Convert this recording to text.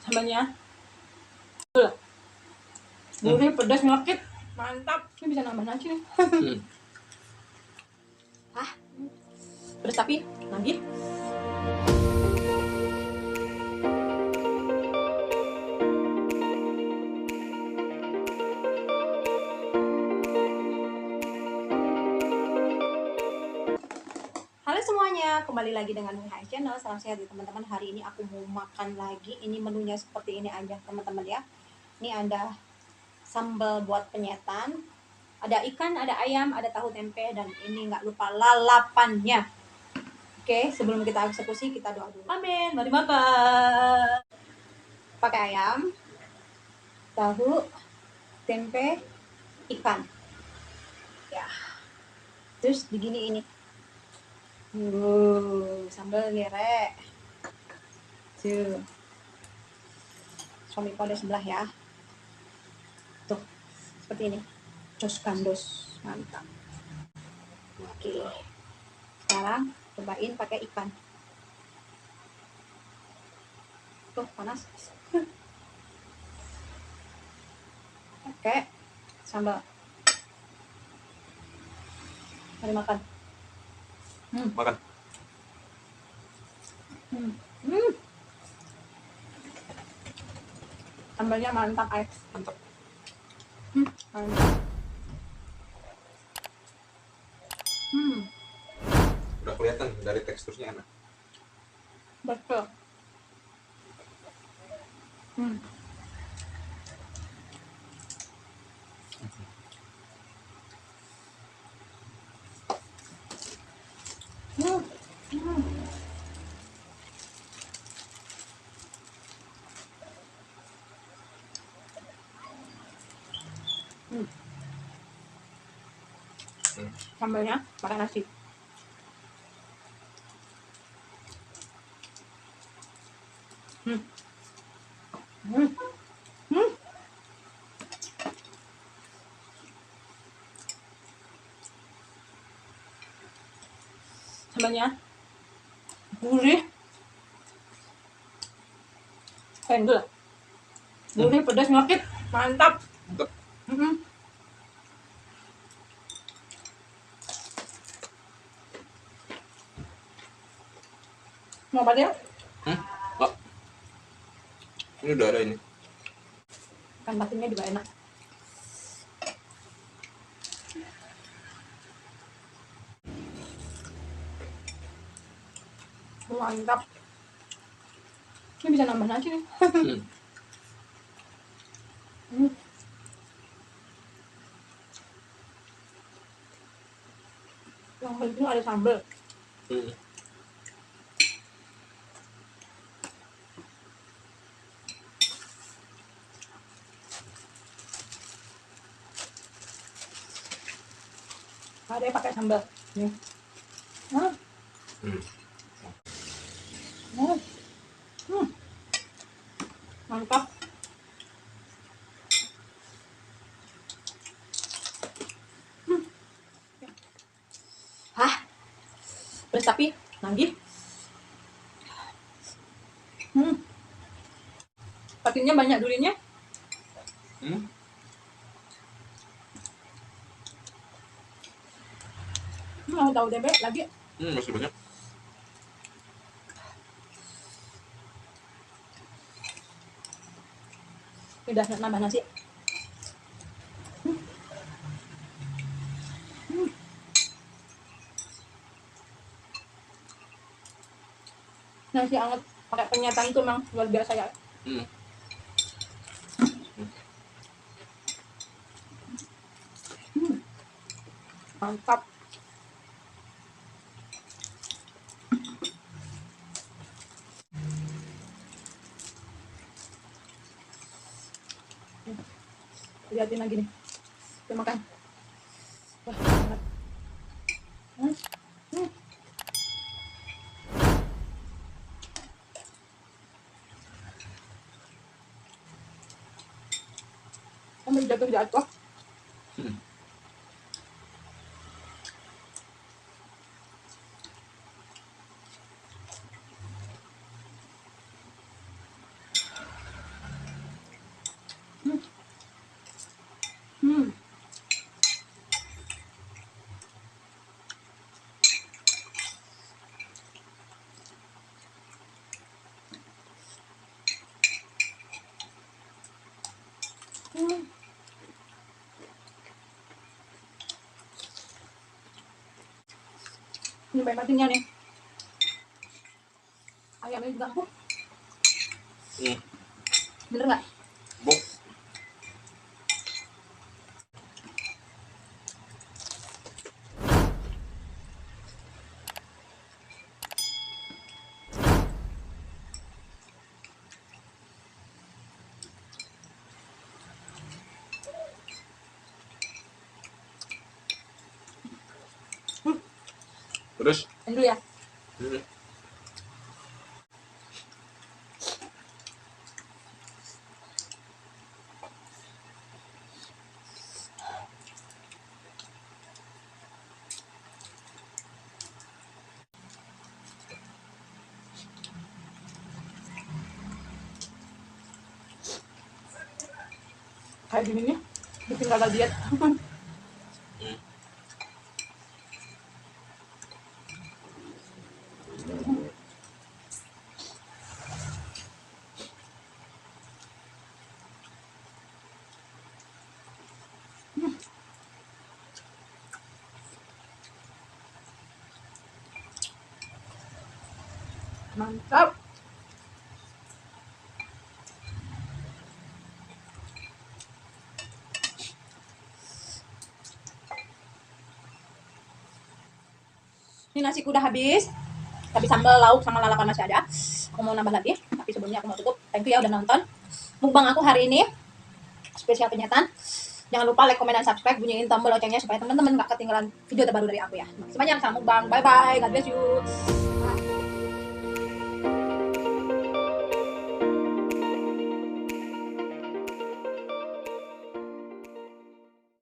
sambalnya gurih, pedas, melekit, mantap. Ini bisa nambah nasi nih. Pedas tapi lagi. Halo semuanya, kembali lagi dengan Hai Channel. Salam sehat ya teman-teman. Hari ini aku mau makan lagi. Ini menunya seperti ini aja teman-teman ya. Ini ada sambal buat penyetan, ada ikan, ada ayam, ada tahu tempe, dan ini nggak lupa lalapannya. Oke, sebelum kita eksekusi kita doa dulu. Amin. Mari makan. Pakai ayam, tahu, tempe, ikan. Ya. Terus begini ini. Sambal lere. Tuh. Suami kode sebelah ya. Tuh, seperti ini. Jos gandos, mantap. Oke. Sekarang cobain pakai ikan. Tuh, panas. Oke. Sambal. Mari makan. Makan. Sambalnya mantap, ay. Mantap. Mantap. Udah kelihatan dari teksturnya enak. Betul. Sambalnya pakai nasi. Sambalnya gurih, endul, gurih, pedas, melekit, mantap. Mantap. Mau apa dia? Oh. Ini udah ada ini. Kan batinnya juga enak. Mantap. Ini bisa nambah nasi nih. Yang penting ada sambal. Ada pakai sambal. Nih. Mantap. Pedas tapi lagi. Patinnya banyak durinya. Mau tahu tempe lagi? Masih banyak. Udah nambah nasi. Nasi anget pakai penyetan itu memang luar biasa ya. Mantap. Lihatin lagi nih. Kita makan. Wah, banget. Sampai jatuh-jatuh. Ini baik matinya nih. Ayamnya juga empuk. Bener nggak? Buk. Terus? Ini dulu ya. Kayak gini nih, bikin gagal diet. Mantap. Ini nasiku udah habis. Tapi sambal lauk sama lalapan masih ada. Aku mau nambah lagi. Tapi sebelumnya aku mau tutup. Thank you ya udah nonton mukbang aku hari ini. Spesial penyetan. Jangan lupa like, komen, dan subscribe. Bunyiin tombol loncengnya supaya teman-teman gak ketinggalan video terbaru dari aku ya. Makasih banyak. Salam mukbang. Bye-bye. God bless you.